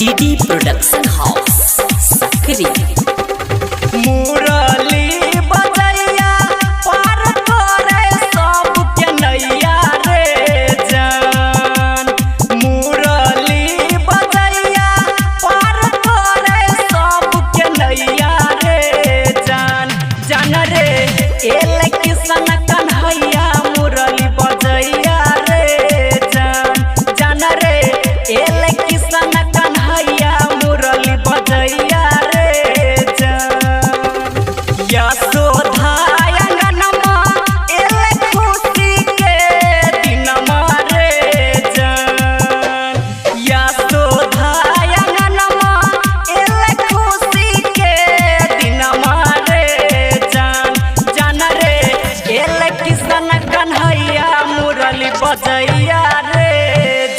DD production house सकरी मुरली बजैया पार करे सबके नैया रे जान। मुरली बजैया पार करे सबके नैया रे जान। जान रे एल किसन कन्हैया मुरली बजैया रे जान। जान रे एल किसन कन्हैया मुरली बजैया रे जान। यशोदा अंगनमा एल खुशी के दिनमा रे जान। यशोदा अंगनमा एल खुशी के दिनमा रे जान। जान रे एल किसन कन्हैया मुरली बजैया रे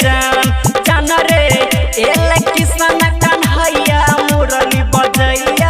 जान। जान रे एल किसन कन्हैया मुरली बजैया